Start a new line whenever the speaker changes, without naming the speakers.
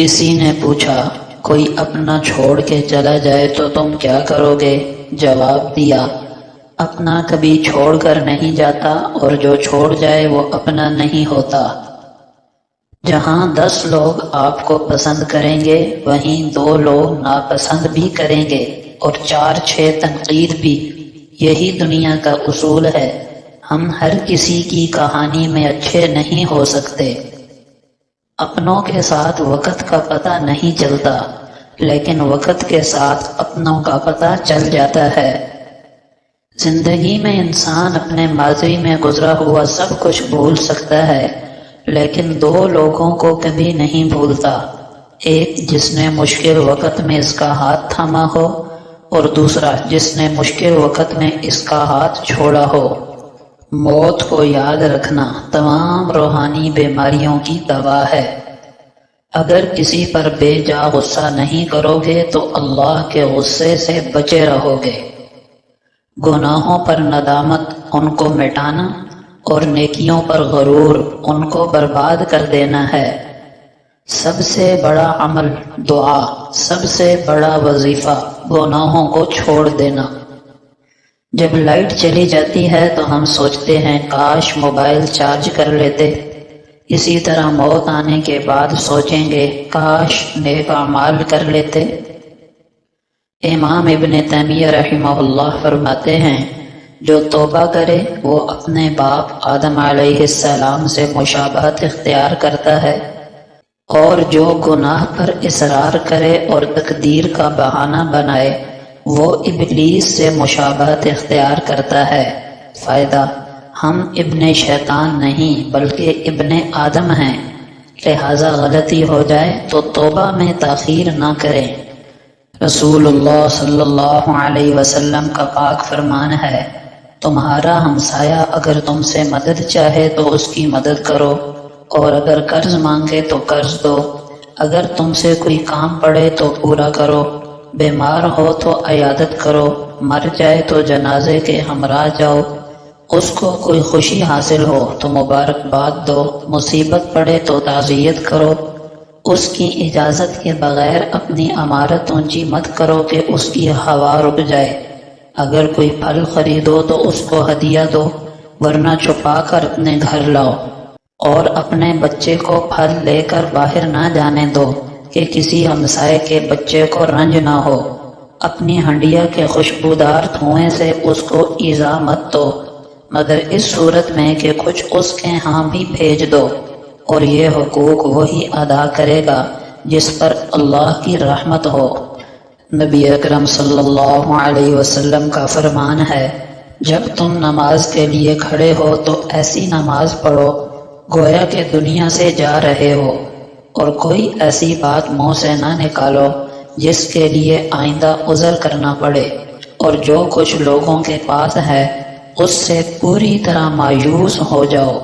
کسی نے پوچھا کوئی اپنا چھوڑ کے چلا جائے تو تم کیا کرو گے؟ جواب دیا اپنا کبھی چھوڑ کر نہیں جاتا اور جو چھوڑ جائے وہ اپنا نہیں ہوتا۔ جہاں 10 لوگ آپ کو پسند کریں گے وہیں 2 لوگ ناپسند بھی کریں گے اور 4-6 تنقید بھی۔ یہی دنیا کا اصول ہے۔ ہم ہر کسی کی کہانی میں اچھے نہیں ہو سکتے۔ اپنوں کے ساتھ وقت کا پتہ نہیں چلتا، لیکن وقت کے ساتھ اپنوں کا پتہ چل جاتا ہے۔ زندگی میں انسان اپنے ماضی میں گزرا ہوا سب کچھ بھول سکتا ہے، لیکن 2 لوگوں کو کبھی نہیں بھولتا، ایک جس نے مشکل وقت میں اس کا ہاتھ تھاما ہو اور دوسرا جس نے مشکل وقت میں اس کا ہاتھ چھوڑا ہو۔ موت کو یاد رکھنا تمام روحانی بیماریوں کی دوا ہے۔ اگر کسی پر بے جا غصہ نہیں کرو گے تو اللہ کے غصے سے بچے رہو گے۔ گناہوں پر ندامت ان کو مٹانا اور نیکیوں پر غرور ان کو برباد کر دینا ہے۔ سب سے بڑا عمل دعا، سب سے بڑا وظیفہ گناہوں کو چھوڑ دینا۔ جب لائٹ چلی جاتی ہے تو ہم سوچتے ہیں کاش موبائل چارج کر لیتے۔ اسی طرح موت آنے کے بعد سوچیں گے کاش نیک اعمال کر لیتے۔ امام ابن تیمیہ رحمہ اللہ فرماتے ہیں جو توبہ کرے وہ اپنے باپ آدم علیہ السلام سے مشابہت اختیار کرتا ہے، اور جو گناہ پر اصرار کرے اور تقدیر کا بہانہ بنائے وہ ابلیس سے مشابہت اختیار کرتا ہے۔ فائدہ: ہم ابن شیطان نہیں بلکہ ابن آدم ہیں، لہذا غلطی ہو جائے تو توبہ میں تاخیر نہ کریں۔ رسول اللہ صلی اللہ علیہ وسلم کا پاک فرمان ہے تمہارا ہمسایہ اگر تم سے مدد چاہے تو اس کی مدد کرو، اور اگر قرض مانگے تو قرض دو، اگر تم سے کوئی کام پڑے تو پورا کرو، بیمار ہو تو عیادت کرو، مر جائے تو جنازے کے ہمراہ جاؤ، اس کو کوئی خوشی حاصل ہو تو مبارکباد دو، مصیبت پڑے تو تعزیت کرو، اس کی اجازت کے بغیر اپنی عمارت اونچی مت کرو کہ اس کی ہوا رک جائے، اگر کوئی پھل خریدو تو اس کو ہدیہ دو ورنہ چھپا کر اپنے گھر لاؤ، اور اپنے بچے کو پھل لے کر باہر نہ جانے دو کہ کسی ہمسائے کے بچے کو رنج نہ ہو، اپنی ہنڈیا کے خوشبودار دھوئیں سے اس کو ایذا مت دو مگر اس صورت میں کہ کچھ اس کے ہاں بھی بھیج دو، اور یہ حقوق وہی ادا کرے گا جس پر اللہ کی رحمت ہو۔ نبی اکرم صلی اللہ علیہ وسلم کا فرمان ہے جب تم نماز کے لیے کھڑے ہو تو ایسی نماز پڑھو گویا کہ دنیا سے جا رہے ہو، اور کوئی ایسی بات منہ سے نہ نکالو جس کے لیے آئندہ عذر کرنا پڑے، اور جو کچھ لوگوں کے پاس ہے اس سے پوری طرح مایوس ہو جاؤ۔